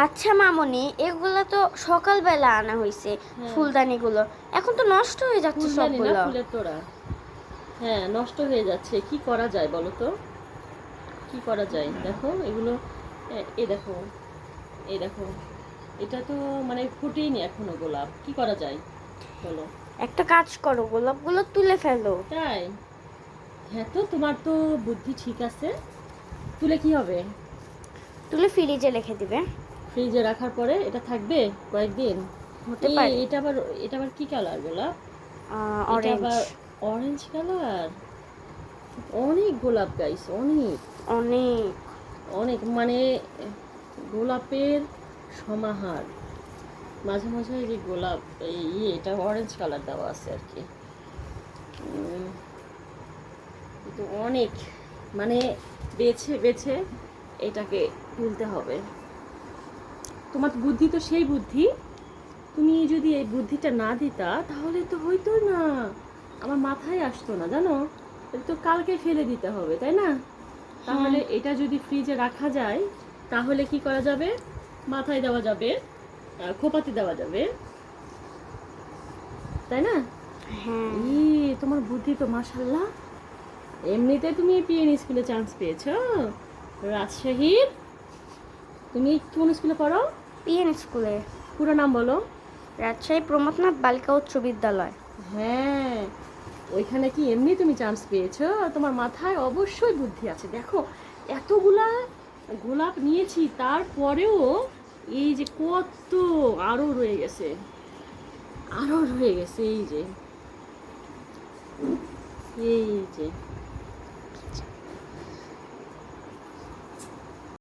আচ্ছা মামনি, এগুলো তো সকালবেলা আনা হয়েছে, হ্যাঁ, ফুলদানিগুলো এখন তো নষ্ট হয়ে যাচ্ছে ফুলদানি না, সবগুলো। ফুলের তোড়া। হ্যাঁ, নষ্ট হয়ে যাচ্ছে, কি করা যায় বলো তো? কি করা যায় দেখো এগুলো। এই দেখো, এই দেখো, এটা তো মানে ফুটেইনি এখনো গোলাপ, কি করা যায় বলো? একটা কাজ করো, গোলাপগুলো তুলে ফেলো। তাই? হ্যাঁ, তো তোমার তো বুদ্ধি ঠিক আছে। তুলে কি হবে? তুলে ফ্রিজে রেখে দিবে। ফ্রিজে রাখার পরে এটা থাকবে কয়েকদিন। হতে এই পারে। এটা আবার কি কালার গোলাপ? এটা অরেঞ্জ। আবার অরেঞ্জ কালার। অনেক গোলাপ গাইস, অনেক অনেক। অনেক মানে গোলাপের সমাহার। মাঝে মাঝে এই যে গোলাপ, এই এটা অরেঞ্জ কালার দেওয়া আছে আর কি। উম, কিন্তু অনেক মানে বেছে বেছে এটাকে তুলতে হবে। তোমার বুদ্ধি তো সেই বুদ্ধি, তুমি যদি এই বুদ্ধিটা না দিতা তাহলে তো হইতো না, আমার মাথায় আসতো না জানো। এটা তো কালকে ফেলে দিতে হবে তাই না? হ্যাঁ। তাহলে এটা যদি ফ্রিজে রাখা যায় তাহলে কি করা যাবে? মাথায় দেওয়া যাবে, খোপাতে দেওয়া যাবে, তাই না? হ্যাঁ। ই তোমার বুদ্ধি তো মাশাল্লাহ। এমনিতে তুমি পিএন স্কুলে চান্স পেয়েছো রাজশাহীর। তুমি কোন স্কুলে পড়ো? পিএন স্কুলে। পুরো নাম বলো। রাজশাহী প্রমথনাথ বালিকা উচ্চ বিদ্যালয়। হ্যাঁ, ওইখানে কি এমনি তুমি চান্স পেয়েছো? তোমার মাথায় অবশ্যই বুদ্ধি আছে। দেখো, এতগুলা গোলাপ নিয়েছি তারপরেও এই যে কত আরো রয়ে গেছে, আরো রয়ে গেছে, এই যে, এই যে